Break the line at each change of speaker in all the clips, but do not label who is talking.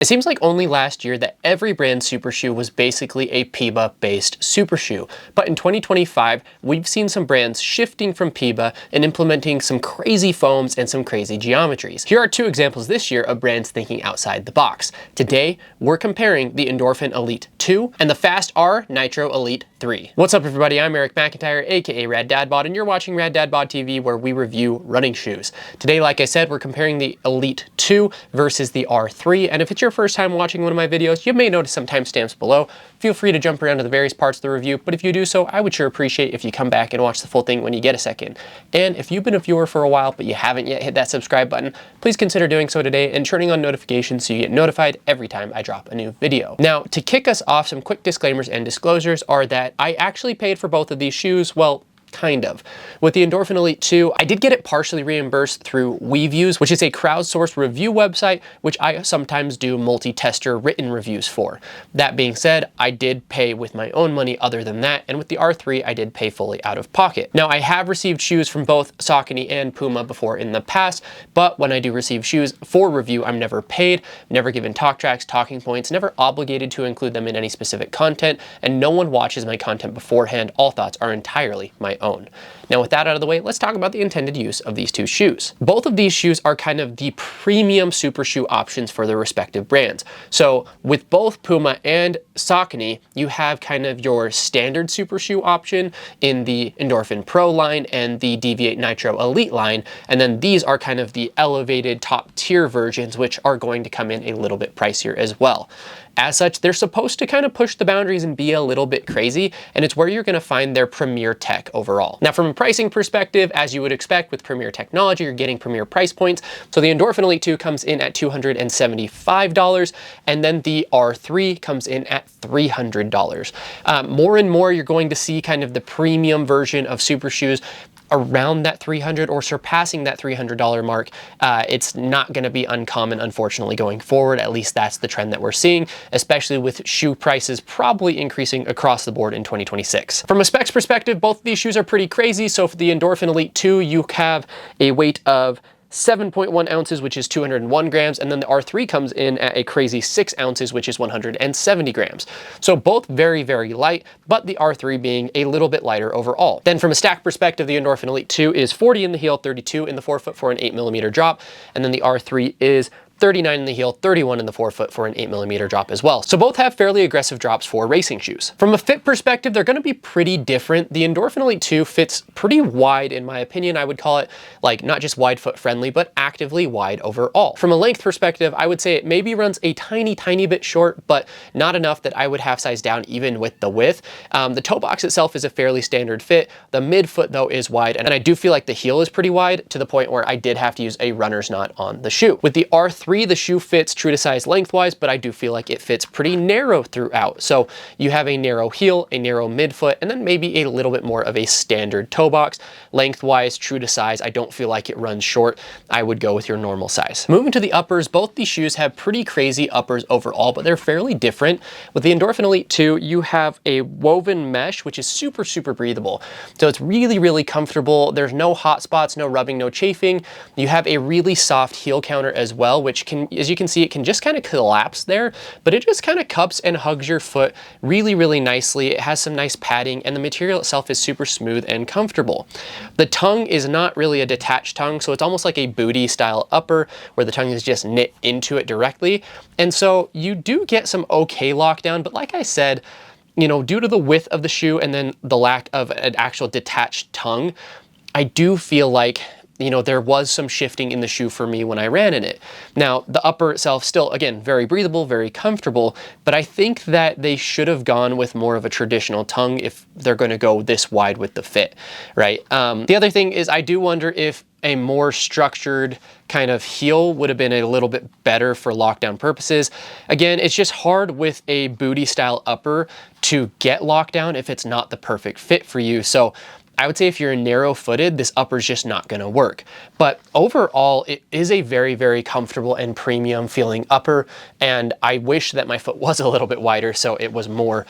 It seems like only last year that every brand Supershoe was basically a Puma-based Supershoe, but in 2025, we've seen some brands shifting from Puma and implementing some crazy foams and some crazy geometries. Here are two examples this year of brands thinking outside the box. Today, we're comparing the Endorphine Elite 2 and the Fast-R Nitro Elite 3. What's up everybody, I'm Eric McIntyre, aka Rad Dad Bod, and you're watching Rad Dad Bod TV, where we review running shoes. Today, like I said, we're comparing the Elite 2 versus the R3, and if it's your first time watching one of my videos, you may notice some timestamps below. Feel free to jump around to the various parts of the review, but if you do so, I would sure appreciate if you come back and watch the full thing when you get a second. And if you've been a viewer for a while, but you haven't yet hit that subscribe button, please consider doing so today and turning on notifications so you get notified every time I drop a new video. Now, to kick us off, some quick disclaimers and disclosures are that I actually paid for both of these shoes, well, kind of. With the Endorphine Elite 2, I did get it partially reimbursed through WeViews, which is a crowdsourced review website, which I sometimes do multi-tester written reviews for. That being said, I did pay with my own money other than that, and with the R3, I did pay fully out of pocket. Now, I have received shoes from both Saucony and Puma before in the past, but when I do receive shoes for review, I'm never paid, never given talk tracks, talking points, never obligated to include them in any specific content, and no one watches my content beforehand. All thoughts are entirely my own. Now, with that out of the way, let's talk about the intended use of these two shoes. Both of these shoes are kind of the premium super shoe options for their respective brands. So with both Puma and Saucony, you have kind of your standard super shoe option in the Endorphin Pro line and the Deviate Nitro Elite line, and then these are kind of the elevated top tier versions, which are going to come in a little bit pricier as well. As such, they're supposed to kind of push the boundaries and be a little bit crazy, and it's where you're going to find their premier tech overall. Now, from a pricing perspective, as you would expect with premier technology, you're getting premier price points. So the Endorphin Elite 2 comes in at $275, and then the R3 comes in at $300. More and more, you're going to see kind of the premium version of super shoes around that $300 or surpassing that $300 mark. It's not going to be uncommon, unfortunately, going forward. At least that's the trend that we're seeing, especially with shoe prices probably increasing across the board in 2026. From a specs perspective, both of these shoes are pretty crazy. So for the Endorphin Elite 2, you have a weight of 7.1 ounces, which is 201 grams, and then the R3 comes in at a crazy 6 ounces, which is 170 grams. So both very, very light, but the R3 being a little bit lighter overall. Then from a stack perspective, the Endorphin Elite 2 is 40 in the heel, 32 in the forefoot for an 8mm drop, and then the R3 is 39 in the heel, 31 in the forefoot for an 8mm drop as well. So both have fairly aggressive drops for racing shoes. From a fit perspective, they're going to be pretty different. The Endorphin Elite 2 fits pretty wide, in my opinion. I would call it like not just wide foot friendly, but actively wide overall. From a length perspective, I would say it maybe runs a tiny bit short, but not enough that I would half size down even with the width. The toe box itself is a fairly standard fit. The midfoot though is wide, and I do feel like the heel is pretty wide to the point where I did have to use a runner's knot on the shoe. With the R3, the shoe fits true to size lengthwise, but I do feel like it fits pretty narrow throughout. So you have a narrow heel, a narrow midfoot, and then maybe a little bit more of a standard toe box. Lengthwise, true to size, I don't feel like it runs short. I would go with your normal size. Moving to the uppers, both these shoes have pretty crazy uppers overall, but they're fairly different. With the Endorphin Elite 2, you have a woven mesh, which is super breathable. So it's really comfortable. There's no hot spots, no rubbing, no chafing. You have a really soft heel counter as well, which can, as you can see, it can just kind of collapse there, but it just kind of cups and hugs your foot really nicely. It has some nice padding, and the material itself is super smooth and comfortable. The tongue is not really a detached tongue, so it's almost like a booty style upper where the tongue is just knit into it directly. And so you do get some okay lockdown, but like I said, you know, due to the width of the shoe and then the lack of an actual detached tongue, I do feel like, you know, there was some shifting in the shoe for me when I ran in it. Now, the upper itself still, again, very breathable, very comfortable, but I think that they should have gone with more of a traditional tongue if they're going to go this wide with the fit, right? The other thing is I do wonder if a more structured kind of heel would have been a little bit better for lockdown purposes. Again, it's just hard with a booty style upper to get lockdown if it's not the perfect fit for you. So I would say if you're narrow footed, this upper is just not going to work. But overall, it is a very comfortable and premium feeling upper. And I wish that my foot was a little bit wider so it was more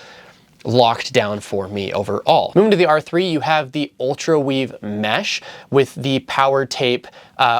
locked down for me overall. Moving to the R3, you have the Ultra Weave mesh with the power tape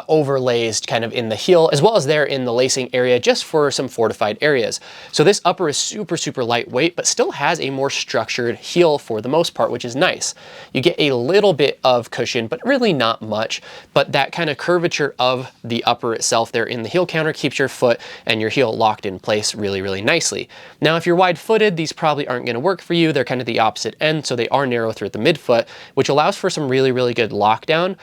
overlays kind of in the heel, as well as there in the lacing area, just for some fortified areas. So this upper is super, super lightweight, but still has a more structured heel for the most part, which is nice. You get a little bit of cushion, but really not much. But that kind of curvature of the upper itself there in the heel counter keeps your foot and your heel locked in place really, really nicely. Now, if you're wide-footed, these probably aren't going to work for you. They're kind of the opposite end, so they are narrow through the midfoot, which allows for some really, really good lockdown.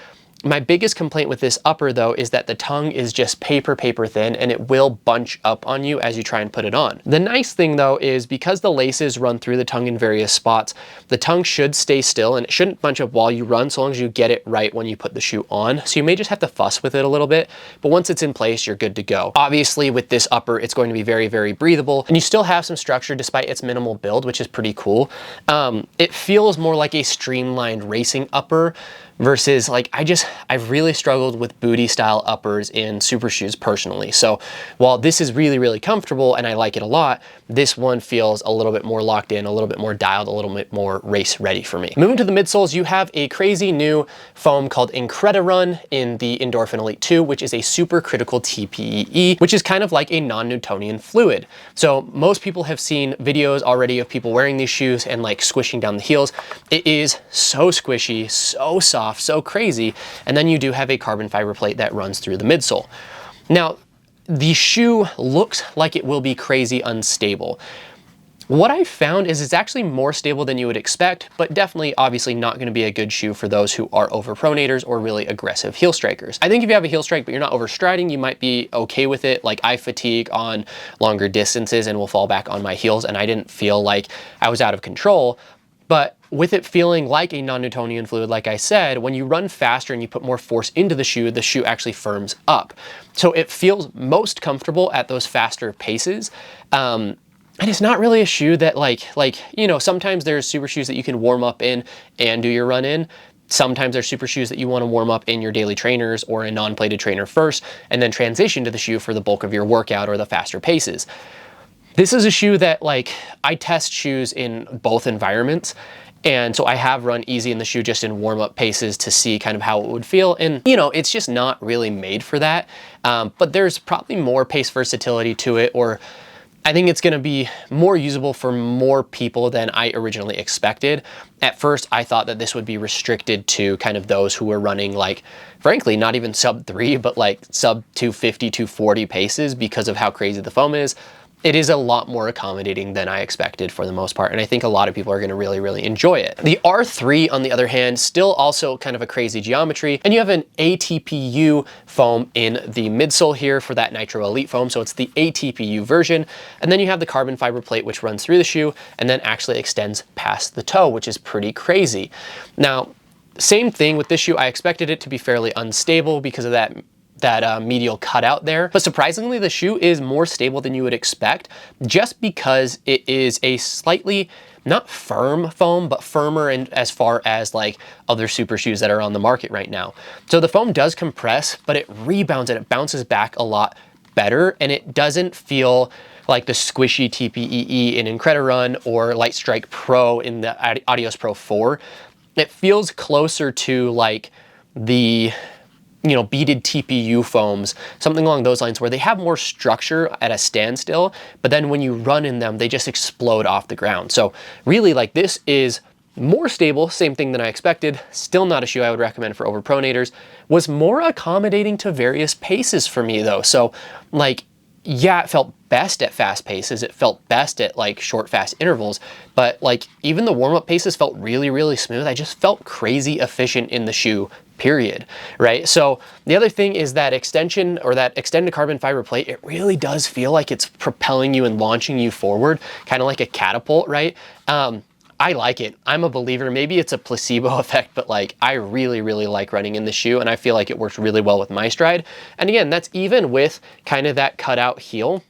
My biggest complaint with this upper though is that the tongue is just paper thin, and it will bunch up on you as you try and put it on. The nice thing though is because the laces run through the tongue in various spots, the tongue should stay still and it shouldn't bunch up while you run, so long as you get it right when you put the shoe on. So you may just have to fuss with it a little bit, but once it's in place, you're good to go. Obviously with this upper, it's going to be very, very breathable, and you still have some structure despite its minimal build, which is pretty cool. It feels more like a streamlined racing upper versus like, I've really struggled with booty style uppers in super shoes personally. So while this is really, really comfortable and I like it a lot, this one feels a little bit more locked in, a little bit more dialed, a little bit more race ready for me. Moving to the midsoles, you have a crazy new foam called Incredi-Run in the Endorphin Elite 2, which is a super critical TPE, which is kind of like a non-Newtonian fluid. So most people have seen videos already of people wearing these shoes and like squishing down the heels. It is so squishy, so soft, so crazy. And then you do have a carbon fiber plate that runs through the midsole. Now, the shoe looks like it will be crazy unstable. What I found is it's actually more stable than you would expect, but definitely obviously not going to be a good shoe for those who are overpronators or really aggressive heel strikers. I think if you have a heel strike but you're not overstriding, you might be okay with it. Like I fatigue on longer distances and will fall back on my heels, and I didn't feel like I was out of control. But with it feeling like a non-Newtonian fluid, like I said, when you run faster and you put more force into the shoe actually firms up. So it feels most comfortable at those faster paces. And it's not really a shoe that you know, sometimes there's super shoes that you can warm up in and do your run in. Sometimes there's super shoes that you want to warm up in your daily trainers or a non-plated trainer first, and then transition to the shoe for the bulk of your workout or the faster paces. This is a shoe that, like, I test shoes in both environments, and so I have run easy in the shoe just in warm-up paces to see kind of how it would feel, and you know, it's just not really made for that, but there's probably more pace versatility to it, or I think it's gonna be more usable for more people than I originally expected. At first, I thought that this would be restricted to kind of those who were running, like, frankly, not even sub 3, but like sub 250, 240 paces because of how crazy the foam is. It is a lot more accommodating than I expected for the most part, and I think a lot of people are going to really, really enjoy it. The R3, on the other hand, still also kind of a crazy geometry, and you have an ATPU foam in the midsole here for that Nitro Elite foam, so it's the ATPU version, and then you have the carbon fiber plate which runs through the shoe and then actually extends past the toe, which is pretty crazy. Now, same thing with this shoe. I expected it to be fairly unstable because of that medial cutout there. But surprisingly, the shoe is more stable than you would expect, just because it is a slightly, not firm foam, but firmer in as far as like other super shoes that are on the market right now. So the foam does compress, but it rebounds and it bounces back a lot better, and it doesn't feel like the squishy TPE in Incredi-Run or Light Strike Pro in the Adios Pro 4. It feels closer to like the, you know, beaded TPU foams, something along those lines, where they have more structure at a standstill, but then when you run in them, they just explode off the ground. So really, like, this is more stable, same thing than I expected, still not a shoe I would recommend for overpronators, was more accommodating to various paces for me though. So like, yeah, it felt best at fast paces, it felt best at like short, fast intervals, but like even the warm-up paces felt really, really smooth. I just felt crazy efficient in the shoe, period, right? So the other thing is that extension, or that extended carbon fiber plate, it really does feel like it's propelling you and launching you forward, kind of like a catapult, right? I like it. I'm a believer. Maybe it's a placebo effect, but like I really, really like running in the shoe, and I feel like it works really well with my stride. And again, that's even with kind of that cutout heel.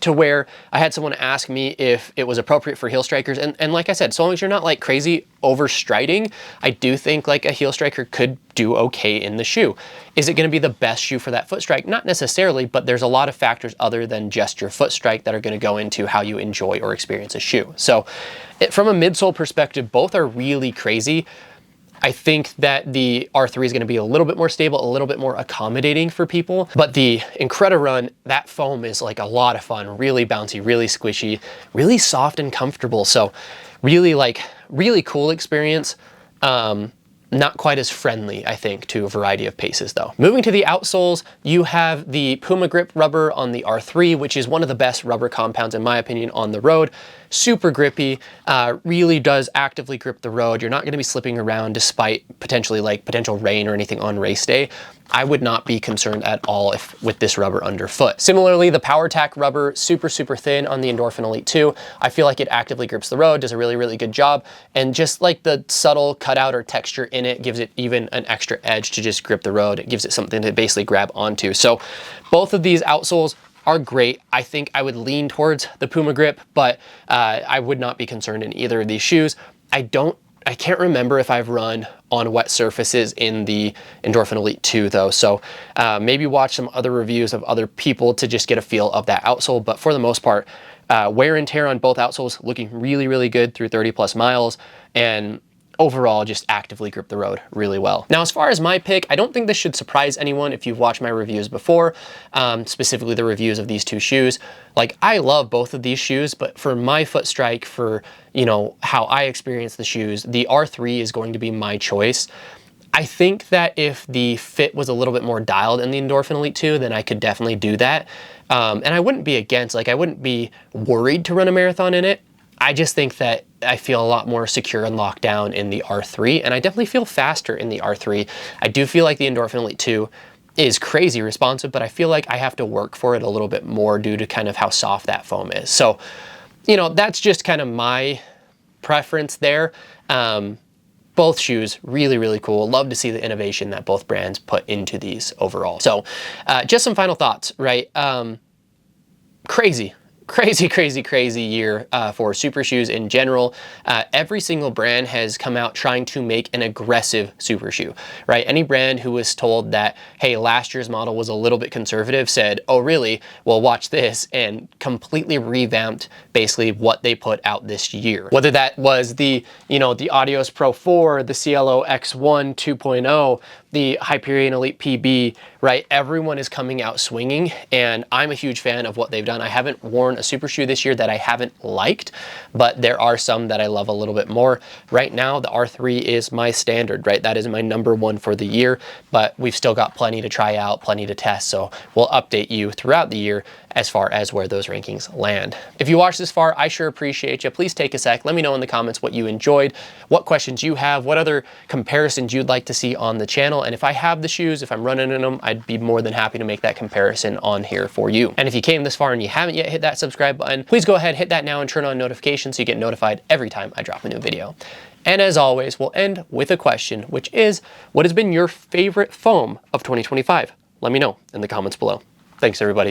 to where I had someone ask me if it was appropriate for heel strikers. And like I said, so long as you're not like crazy overstriding, I do think like a heel striker could do okay in the shoe. Is it going to be the best shoe for that foot strike? Not necessarily, but there's a lot of factors other than just your foot strike that are going to go into how you enjoy or experience a shoe. So from a midsole perspective, both are really crazy. I think that the R3 is going to be a little bit more stable, a little bit more accommodating for people. But the Incredi-Run, that foam is like a lot of fun, really bouncy, really squishy, really soft and comfortable. So really cool experience. Not quite as friendly, I think, to a variety of paces though. Moving to the outsoles, you have the Puma grip rubber on the R3, which is one of the best rubber compounds in my opinion on the road. Super grippy, really does actively grip the road. You're not gonna be slipping around despite potential rain or anything on race day. I would not be concerned at all with this rubber underfoot. Similarly, the PowerTac rubber, super thin on the Endorphin Elite 2. I feel like it actively grips the road, does a really good job. And just like the subtle cutout or texture in it gives it even an extra edge to just grip the road. It gives it something to basically grab onto. So both of these outsoles are great. I think I would lean towards the Puma grip, but I would not be concerned in either of these shoes. I can't remember if I've run on wet surfaces in the Endorphin Elite 2 though, so maybe watch some other reviews of other people to just get a feel of that outsole, but for the most part, wear and tear on both outsoles looking really good through 30+ miles, and overall just actively grip the road really well. Now, as far as my pick, I don't think this should surprise anyone if you've watched my reviews before, specifically the reviews of these two shoes. Like, I love both of these shoes, but for my foot strike, for, you know, how I experience the shoes, the R3 is going to be my choice. I think that if the fit was a little bit more dialed in the Endorphin Elite 2, then I could definitely do that. And I wouldn't be against, like, I wouldn't be worried to run a marathon in it. I just think that I feel a lot more secure and locked down in the R3, and I definitely feel faster in the R3. I do feel like the Endorphin Elite 2 is crazy responsive, but I feel like I have to work for it a little bit more due to kind of how soft that foam is. So, you know, that's just kind of my preference there. Both shoes, really cool. Love to see the innovation that both brands put into these overall. So just some final thoughts, right? Crazy year for super shoes in general. Every single brand has come out trying to make an aggressive super shoe, right? Any brand who was told that, hey, last year's model was a little bit conservative said, oh really? Well, watch this, and completely revamped basically what they put out this year. Whether that was the, you know, the Adios Pro 4, the CLO X1 2.0, the Hyperion Elite PB, right? Everyone is coming out swinging, and I'm a huge fan of what they've done. I haven't worn a super shoe this year that I haven't liked, but there are some that I love a little bit more. Right now, the R3 is my standard, right? That is my #1 for the year, but we've still got plenty to try out, plenty to test, so we'll update you throughout the year as far as where those rankings land. If you watched this far, I sure appreciate you. Please take a sec. Let me know in the comments what you enjoyed, what questions you have, what other comparisons you'd like to see on the channel. And if I have the shoes, if I'm running in them, I'd be more than happy to make that comparison on here for you. And if you came this far and you haven't yet hit that subscribe button, please go ahead, hit that now and turn on notifications so you get notified every time I drop a new video. And as always, we'll end with a question, which is, what has been your favorite foam of 2025? Let me know in the comments below. Thanks, everybody.